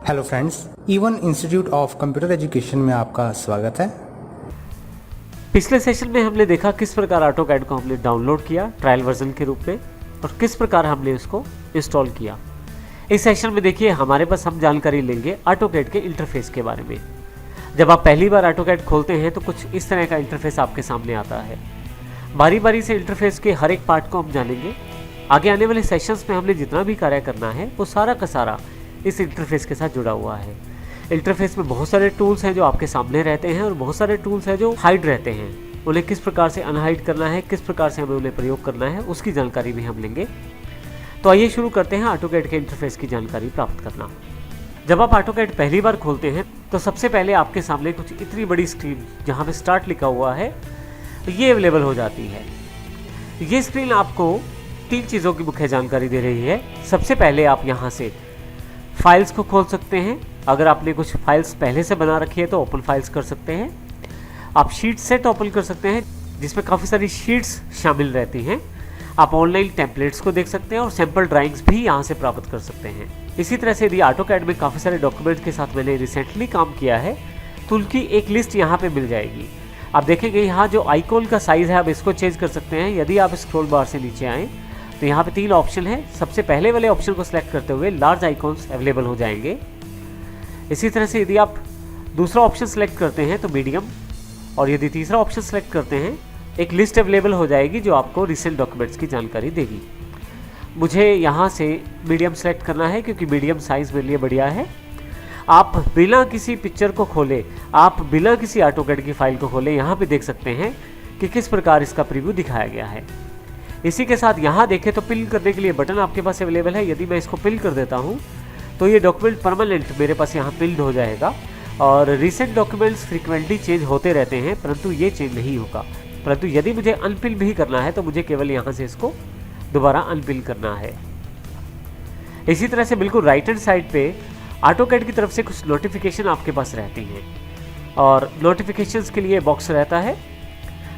Hello friends, even institute of computer education में आपका स्वागत है। पिछले सेशन में हमने देखा किस प्रकार ऑटोकैड को हमने डाउनलोड किया ट्रायल वर्जन के रूप में और किस प्रकार हमने इसको इंस्टॉल किया। इस सेशन में देखिए हमारे पास हम जानकारी लेंगे ऑटोकैड के इंटरफेस के बारे में। जब आप पहली बार ऑटोकैड खोलते हैं तो कुछ इस तरह का इंटरफेस आपके सामने आता है। बारी बारी से इंटरफेस के हर एक पार्ट को हम जानेंगे। आगे आने वाले सेशंस में हमने जितना भी कार्य करना है वो सारा का सारा इस इंटरफेस के साथ जुड़ा हुआ है। इंटरफेस में बहुत सारे टूल्स हैं जो आपके सामने रहते हैं और बहुत सारे टूल्स हैं जो हाइड रहते हैं। उन्हें किस प्रकार से अनहाइड करना है, किस प्रकार से हमें उन्हें प्रयोग करना है, उसकी जानकारी भी हम लेंगे। तो आइए शुरू करते हैं ऑटोकैड के इंटरफेस की जानकारी प्राप्त करना। जब आप ऑटोकैड पहली बार खोलते हैं तो सबसे पहले आपके सामने कुछ इतनी बड़ी स्क्रीन जहाँ पे स्टार्ट लिखा हुआ है ये अवेलेबल हो जाती है। ये स्क्रीन आपको तीन चीज़ों की मुख्य जानकारी दे रही है। सबसे पहले आप यहाँ से फाइल्स को खोल सकते हैं। अगर आपने कुछ फाइल्स पहले से बना रखी है तो ओपन फाइल्स कर सकते हैं। आप शीट सेट ओपन कर सकते हैं जिसमें काफ़ी सारी शीट्स शामिल रहती हैं। आप ऑनलाइन टेम्पलेट्स को देख सकते हैं और सैम्पल ड्राइंग्स भी यहाँ से प्राप्त कर सकते हैं। इसी तरह से यदि ऑटोकैड में काफ़ी सारे डॉक्यूमेंट्स के साथ मैंने रिसेंटली काम किया है तो उनकी एक लिस्ट यहाँ पे मिल जाएगी। आप देखेंगे यहाँ जो आइकॉन का साइज़ है आप इसको चेंज कर सकते हैं। यदि आप स्क्रॉल बार से नीचे आएँ तो यहाँ पे तीन ऑप्शन है। सबसे पहले वाले ऑप्शन को सिलेक्ट करते हुए लार्ज आइकॉन्स अवेलेबल हो जाएंगे। इसी तरह से यदि आप दूसरा ऑप्शन सेलेक्ट करते हैं तो मीडियम, और यदि तीसरा ऑप्शन सेलेक्ट करते हैं एक लिस्ट अवेलेबल हो जाएगी जो आपको रिसेंट डॉक्यूमेंट्स की जानकारी देगी। मुझे यहाँ से मीडियम सेलेक्ट करना है क्योंकि मीडियम साइज़ मेरे लिए बढ़िया है। आप बिना किसी पिक्चर को खोले, आप बिना किसी ऑटोकैड की फाइल को खोले यहाँ पे देख सकते हैं कि किस प्रकार इसका प्रीव्यू दिखाया गया है। इसी के साथ यहाँ देखें तो पिन करने के लिए बटन आपके पास अवेलेबल है। यदि मैं इसको पिन कर देता हूँ तो ये डॉक्यूमेंट परमानेंट मेरे पास यहाँ पिल्ड हो जाएगा। और रिसेंट डॉक्यूमेंट्स फ्रीक्वेंटली चेंज होते रहते हैं परंतु ये चेंज नहीं होगा। परंतु यदि मुझे अनपिन भी करना है तो मुझे केवल यहाँ से इसको दोबारा अनपिन करना है। इसी तरह से बिल्कुल राइट हैंड साइड पे ऑटोकैड की तरफ से कुछ नोटिफिकेशन आपके पास रहती हैं और नोटिफिकेशंस के लिए बॉक्स रहता है।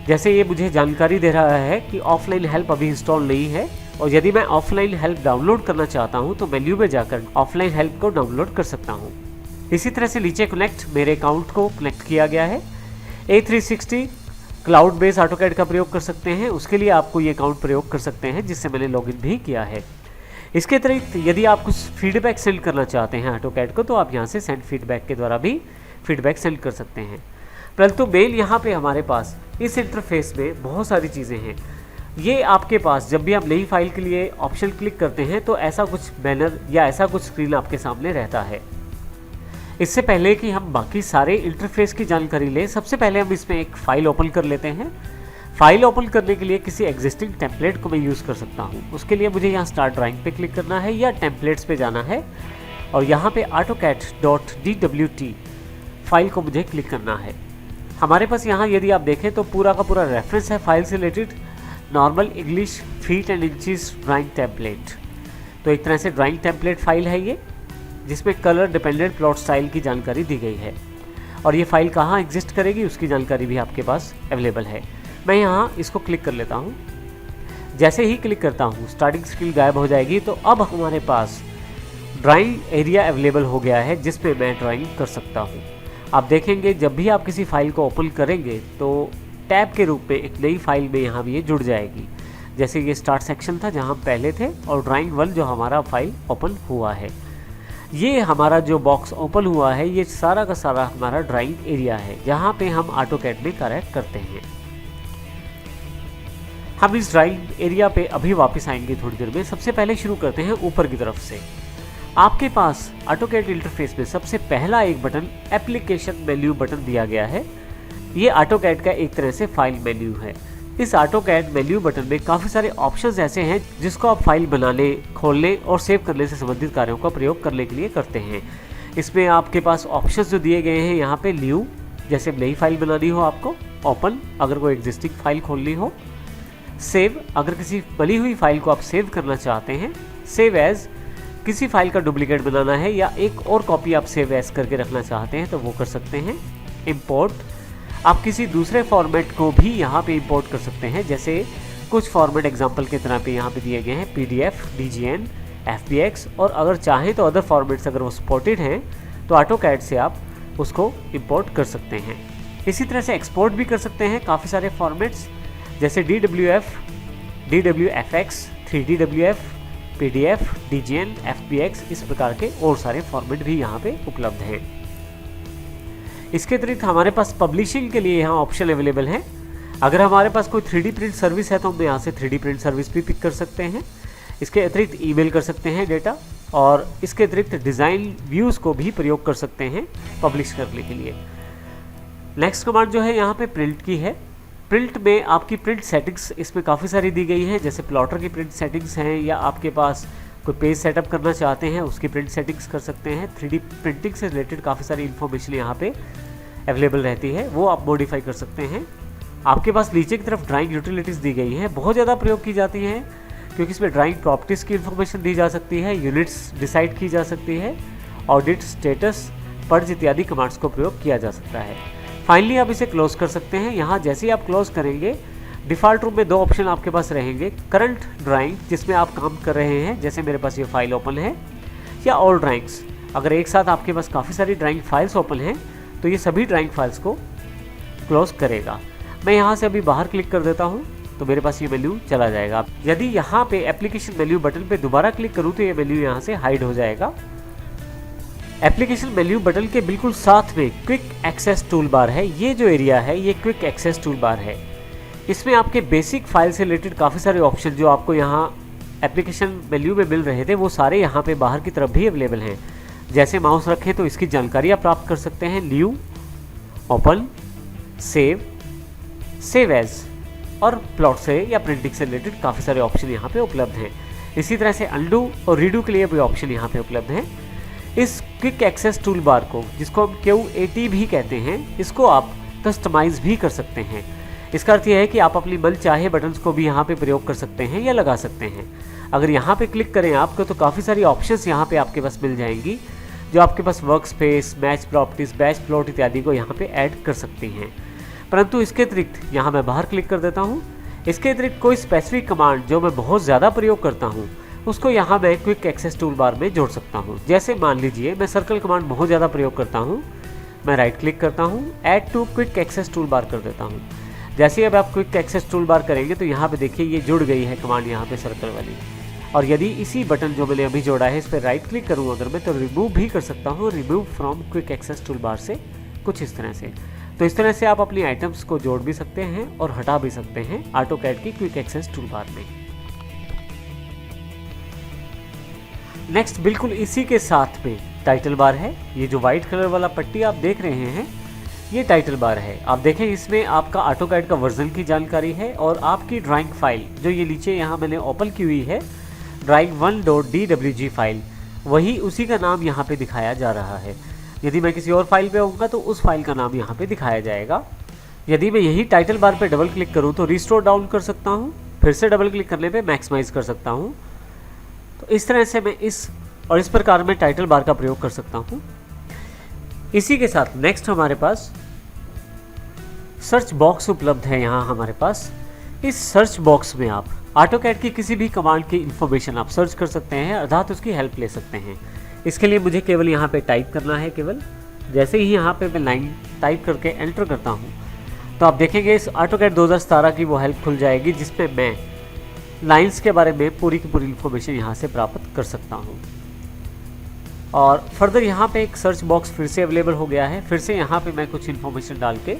जैसे ये मुझे जानकारी दे रहा है कि ऑफलाइन हेल्प अभी इंस्टॉल नहीं है और यदि मैं ऑफलाइन हेल्प डाउनलोड करना चाहता हूँ तो मेन्यू में जाकर ऑफलाइन हेल्प को डाउनलोड कर सकता हूँ। इसी तरह से नीचे कनेक्ट, मेरे अकाउंट को कनेक्ट किया गया है। A360 क्लाउड बेस ऑटोकैड का प्रयोग कर सकते हैं, उसके लिए आपको ये अकाउंट प्रयोग कर सकते हैं जिससे मैंने लॉगिन भी किया है। इसके अतिरिक्त यदि आप कुछ फीडबैक सेंड करना चाहते हैं ऑटोकैड को तो आप यहाँ से सेंड फीडबैक के द्वारा भी फीडबैक सेंड कर सकते हैं। परंतु मेन यहाँ पे हमारे पास इस इंटरफेस में बहुत सारी चीज़ें हैं। ये आपके पास जब भी आप नई फाइल के लिए ऑप्शन क्लिक करते हैं तो ऐसा कुछ बैनर या ऐसा कुछ स्क्रीन आपके सामने रहता है। इससे पहले कि हम बाकी सारे इंटरफेस की जानकारी लें, सबसे पहले हम इसमें एक फ़ाइल ओपन कर लेते हैं। फाइल ओपन करने के लिए किसी एग्जिस्टिंग टेम्पलेट को मैं यूज़ कर सकता हूँ। उसके लिए मुझे यहाँ स्टार्ट ड्राइंग पे क्लिक करना है या टेम्पलेट्स पे जाना है और यहाँ पे AutoCAD.dwt फाइल को मुझे क्लिक करना है। हमारे पास यहाँ यदि आप देखें तो पूरा का पूरा रेफरेंस है फाइल से related, normal English feet and inches drawing template. तो एक तरह से ड्राइंग टेम्पलेट फाइल है ये, जिसमें कलर डिपेंडेंट प्लॉट स्टाइल की जानकारी दी गई है और ये फाइल कहाँ एग्जिस्ट करेगी उसकी जानकारी भी आपके पास अवेलेबल है। मैं यहाँ इसको क्लिक कर लेता हूँ। जैसे ही क्लिक करता हूँ स्टार्टिंग स्क्रीन गायब हो जाएगी। तो अब हमारे पास ड्राइंग एरिया अवेलेबल हो गया है जिसमें मैं ड्राइंग कर सकता हूँ। आप देखेंगे जब भी आप किसी फाइल को ओपन करेंगे तो टैब के रूप में एक नई फाइल में यहाँ भी ये जुड़ जाएगी। जैसे ये स्टार्ट सेक्शन था जहाँ हम पहले थे और ड्राइंग 1 जो हमारा फाइल ओपन हुआ है। ये हमारा जो बॉक्स ओपन हुआ है ये सारा का सारा हमारा ड्राइंग एरिया है जहाँ पे हम ऑटोकैड में कार्य करते हैं। हम इस ड्राइंग एरिया पे अभी वापस आएंगे थोड़ी देर में। सबसे पहले शुरू करते हैं ऊपर की तरफ से। आपके पास ऑटोकैड इंटरफेस में सबसे पहला एक बटन एप्लीकेशन मेन्यू बटन दिया गया है। ये ऑटोकैड का एक तरह से फाइल मेन्यू है। इस ऑटोकैड मेन्यू बटन में काफ़ी सारे ऑप्शंस ऐसे हैं जिसको आप फाइल बनाने, खोलने और सेव करने से संबंधित कार्यों का प्रयोग करने के लिए करते हैं। इसमें आपके पास ऑप्शंस जो दिए गए हैं यहाँ पे न्यू, जैसे नई फाइल बनानी हो आपको, ओपन अगर कोई एग्जिस्टिंग फाइल खोलनी हो, सेव अगर किसी बनी हुई फाइल को आप सेव करना चाहते हैं, सेव एज किसी फाइल का डुप्लीकेट बनाना है या एक और कॉपी आप सेव एज करके रखना चाहते हैं तो वो कर सकते हैं। इंपोर्ट आप किसी दूसरे फॉर्मेट को भी यहाँ पे इंपोर्ट कर सकते हैं। जैसे कुछ फॉर्मेट एग्जांपल के तरह पे यहाँ पे दिए गए हैं PDF, DGN, FBX, और अगर चाहें तो अदर फॉर्मेट्स अगर वो सपोर्टेड हैं तो AutoCAD से आप उसको इंपोर्ट कर सकते हैं। इसी तरह से एक्सपोर्ट भी कर सकते हैं काफ़ी सारे फॉर्मेट्स, जैसे DWF, DWFX, 3DWF, PDF, DGN, FBX, इस प्रकार के और सारे फॉर्मेट भी यहाँ पे उपलब्ध हैं। इसके अतिरिक्त हमारे पास पब्लिशिंग के लिए यहाँ ऑप्शन अवेलेबल है। अगर हमारे पास कोई 3D प्रिंट सर्विस है तो हम यहाँ से 3D प्रिंट सर्विस भी पिक कर सकते हैं। इसके अतिरिक्त ईमेल कर सकते हैं डेटा, और इसके अतिरिक्त डिज़ाइन व्यूज़ को भी प्रयोग कर सकते हैं पब्लिश करने के लिए। नेक्स्ट कमांड जो है यहाँ पे प्रिंट की है। प्रिंट में आपकी प्रिंट सेटिंग्स इसमें काफ़ी सारी दी गई हैं, जैसे प्लॉटर की प्रिंट सेटिंग्स हैं, या आपके पास कोई पेज सेटअप करना चाहते हैं उसकी प्रिंट सेटिंग्स कर सकते हैं। 3D प्रिंटिंग से रिलेटेड काफ़ी सारी इन्फॉर्मेशन यहाँ पे अवेलेबल रहती है, वो आप मॉडिफाई कर सकते हैं। आपके पास नीचे की तरफ ड्राइंग यूटिलिटीज़ दी गई हैं, बहुत ज़्यादा प्रयोग की जाती हैं क्योंकि इसमें ड्राइंग प्रॉपर्टीज़ की इन्फॉर्मेशन दी जा सकती है, यूनिट्स डिसाइड की जा सकती है, ऑडिट, स्टेटस, पर्ज इत्यादि कमांड्स को प्रयोग किया जा सकता है। फाइनली आप इसे क्लोज कर सकते हैं। यहाँ जैसे ही आप क्लोज करेंगे, डिफ़ॉल्ट रूप में दो ऑप्शन आपके पास रहेंगे, करंट ड्राइंग जिसमें आप काम कर रहे हैं, जैसे मेरे पास ये फाइल ओपन है, या ऑल ड्राइंग्स। अगर एक साथ आपके पास काफ़ी सारी ड्राइंग फाइल्स ओपन हैं तो ये सभी ड्राइंग फाइल्स को क्लोज करेगा। मैं यहाँ से अभी बाहर क्लिक कर देता हूँ तो मेरे पास ये मेन्यू चला जाएगा। यदि यहाँ पे एप्लीकेशन मेन्यू बटन पे दोबारा क्लिक करूँ तो ये मेन्यू यहाँ से हाइड हो जाएगा। एप्लीकेशन मेन्यू बटन के बिल्कुल साथ में क्विक एक्सेस टूल बार है। ये जो एरिया है ये क्विक एक्सेस टूल बार है। इसमें आपके बेसिक फाइल से रिलेटेड काफ़ी सारे ऑप्शन जो आपको यहाँ एप्लीकेशन मेन्यू में मिल रहे थे वो सारे यहाँ पे बाहर की तरफ भी अवेलेबल हैं। जैसे माउस रखें तो इसकी जानकारी आप प्राप्त कर सकते हैं। New, open, save, save as, और प्लॉट से या प्रिंटिंग से रिलेटेड काफ़ी सारे ऑप्शन यहाँ पे उपलब्ध हैं। इसी तरह से अंडू और रीडू के लिए भी ऑप्शन यहाँ पे उपलब्ध हैं। इस क्विक एक्सेस टूल बार को, जिसको हम QAT भी कहते हैं, इसको आप कस्टमाइज भी कर सकते हैं। इसका अर्थ यह है कि आप अपनी मन चाहे बटन्स को भी यहाँ पे प्रयोग कर सकते हैं या लगा सकते हैं। अगर यहाँ पे क्लिक करें आपको तो काफ़ी सारी ऑप्शंस यहाँ पे आपके पास मिल जाएंगी जो आपके पास work space, match properties, batch plot इत्यादि को यहाँ पे ऐड कर सकती हैं। परंतु इसके अतिरिक्त यहाँ मैं बाहर क्लिक कर देता हूँ। इसके अतिरिक्त कोई स्पेसिफिक कमांड जो मैं बहुत ज़्यादा प्रयोग करता हूँ उसको यहाँ मैं क्विक एक्सेस टूल बार में जोड़ सकता हूँ। जैसे मान लीजिए मैं सर्कल कमांड बहुत ज़्यादा प्रयोग करता हूँ, मैं राइट क्लिक करता हूँ, add to quick access toolbar कर देता हूँ। जैसे अब आप क्विक एक्सेस टूल बार करेंगे तो यहाँ पे देखिए ये जुड़ गई है कमांड यहाँ पे सर्कल वाली। और यदि इसी बटन जो मैंने अभी जोड़ा है इस पर राइट क्लिक करूँ अगर मैं, तो रिमूव भी कर सकता हूँ, remove from quick access toolbar से, कुछ इस तरह से। तो इस तरह से आप अपनी आइटम्स को जोड़ भी सकते हैं और हटा भी सकते हैं AutoCAD की क्विक एक्सेस टूल बार में। नेक्स्ट बिल्कुल इसी के साथ में टाइटल बार है। ये जो वाइट कलर वाला पट्टी आप देख रहे हैं ये टाइटल बार है। आप देखें इसमें आपका AutoCAD का वर्जन की जानकारी है और आपकी ड्राइंग फाइल जो ये नीचे यहाँ मैंने ओपन की हुई है, drawing1.dwg फाइल, वही उसी का नाम यहाँ पे दिखाया जा रहा है। यदि मैं किसी और फाइल पे आऊँगा तो उस फाइल का नाम यहाँ पे दिखाया जाएगा। यदि मैं यही टाइटल बार पे डबल क्लिक करूँ तो रिस्टोर डाउन कर सकता हूँ, फिर से डबल क्लिक करने पे मैक्सिमाइज कर सकता हूँ। तो इस तरह से मैं इस प्रकार में टाइटल बार का प्रयोग कर सकता हूँ। इसी के साथ नेक्स्ट हमारे पास सर्च बॉक्स उपलब्ध है। यहाँ हमारे पास इस सर्च बॉक्स में आप AutoCAD की किसी भी कमांड की इन्फॉर्मेशन आप सर्च कर सकते हैं, अर्थात उसकी हेल्प ले सकते हैं। इसके लिए मुझे केवल यहाँ पे टाइप करना है। केवल जैसे ही यहाँ पे मैं लाइन टाइप करके एंटर करता हूँ तो आप देखेंगे इस AutoCAD 2017 की वो हेल्प खुल जाएगी जिसमें मैं लाइंस के बारे में पूरी की पूरी इन्फॉर्मेशन यहाँ से प्राप्त कर सकता हूँ। और फर्दर यहाँ पे एक सर्च बॉक्स फिर से अवेलेबल हो गया है। फिर से यहाँ पे मैं कुछ इन्फॉर्मेशन डाल के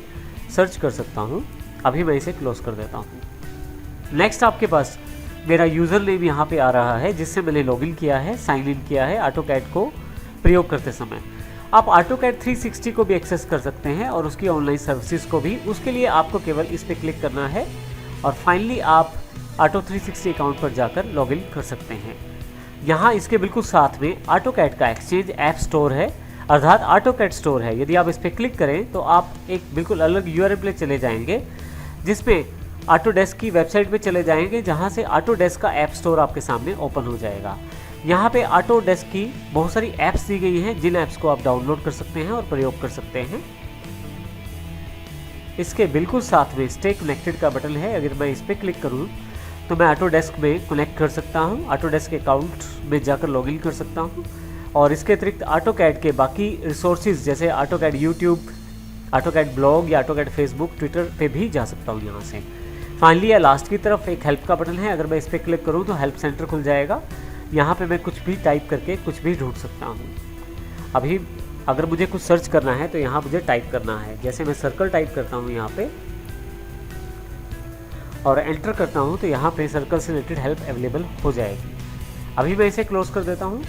सर्च कर सकता हूँ। अभी मैं इसे क्लोज कर देता हूँ। नेक्स्ट आपके पास मेरा यूज़र नेम यहाँ पे आ रहा है जिससे मैंने लॉगिन किया है, साइन इन किया है AutoCAD को प्रयोग करते समय। आप AutoCAD 360 को भी एक्सेस कर सकते हैं और उसकी ऑनलाइन सर्विसेज को भी। उसके लिए आपको केवल इस पर क्लिक करना है और फाइनली आप Auto 360 अकाउंट पर जाकर लॉगिन कर सकते हैं। यहाँ इसके बिल्कुल साथ में AutoCAD का एक्सचेंज ऐप स्टोर है, अर्थात AutoCAD स्टोर है। यदि आप इस पर क्लिक करें तो आप एक बिल्कुल अलग URL पे चले जाएंगे जिसमें Autodesk की वेबसाइट पे चले जाएंगे, जहाँ से Autodesk का ऐप स्टोर आपके सामने ओपन हो जाएगा। यहाँ पे Autodesk की बहुत सारी ऐप्स दी गई हैं जिन ऐप्स को आप डाउनलोड कर सकते हैं और प्रयोग कर सकते हैं। इसके बिल्कुल साथ में स्टे कनेक्टेड का बटन है। अगर मैं इस पर क्लिक करूँ तो मैं ऑटोडेस्क में कनेक्ट कर सकता हूँ, ऑटोडेस्क अकाउंट में जाकर लॉगिन कर सकता हूँ और इसके अतिरिक्त ऑटोकैड के बाकी रिसोर्सेज जैसे ऑटोकैड यूट्यूब, ऑटोकैड ब्लॉग या ऑटोकैड फेसबुक, ट्विटर पे भी जा सकता हूँ यहाँ से। फाइनली या लास्ट की तरफ एक हेल्प का बटन है, अगर मैं इस पर क्लिक करूँ तो हेल्प सेंटर खुल जाएगा। यहाँ पे मैं कुछ भी टाइप करके कुछ भी ढूंढ सकता हूँ। अभी अगर मुझे कुछ सर्च करना है तो यहाँ मुझे टाइप करना है, जैसे मैं सर्कल टाइप करता हूँ यहाँ पे और एंटर करता हूँ तो यहाँ पे सर्कल से रिलेटेड हेल्प अवेलेबल हो जाएगी। अभी मैं इसे क्लोज कर देता हूँ।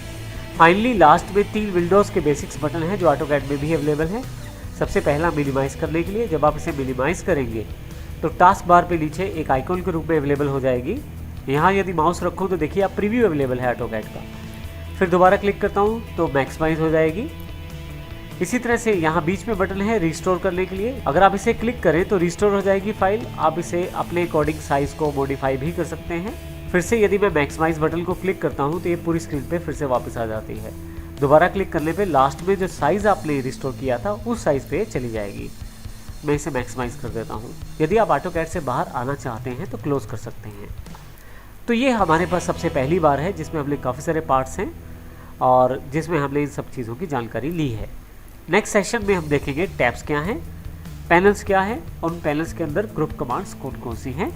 फाइनली लास्ट में 3 विंडोज़ के बेसिक्स बटन है जो ऑटोकैड में भी अवेलेबल है। सबसे पहला मिनिमाइज़ करने के लिए, जब आप इसे मिनिमाइज़ करेंगे तो टास्क बार पे नीचे एक आइकॉन के रूप में अवेलेबल हो जाएगी। यहाँ यदि माउस रखूँ तो देखिए आप प्रीव्यू अवेलेबल है ऑटोकैड का। फिर दोबारा क्लिक करता हूँ तो मैक्सिमाइज हो जाएगी। इसी तरह से यहाँ बीच में बटन है रिस्टोर करने के लिए, अगर आप इसे क्लिक करें तो रिस्टोर हो जाएगी फाइल। आप इसे अपने अकॉर्डिंग साइज़ को मॉडिफाई भी कर सकते हैं। फिर से यदि मैं मैक्सिमाइज बटन को क्लिक करता हूँ तो ये पूरी स्क्रीन पे फिर से वापस आ जाती है। दोबारा क्लिक करने पे लास्ट में जो साइज़ आपने रिस्टोर किया था उस साइज़ पे चली जाएगी। मैं इसे मैक्सिमाइज कर देता हूँ। यदि आप ऑटोकैड से बाहर आना चाहते हैं तो क्लोज कर सकते हैं। तो ये हमारे पास सबसे पहली बार है जिसमें हमने काफ़ी सारे पार्ट्स हैं और जिसमें हमने इन सब चीज़ों की जानकारी ली है। नेक्स्ट सेशन में हम देखेंगे टैब्स क्या हैं, पैनल्स क्या है, उन पैनल्स के अंदर ग्रुप कमांड्स कौन कौन सी हैं।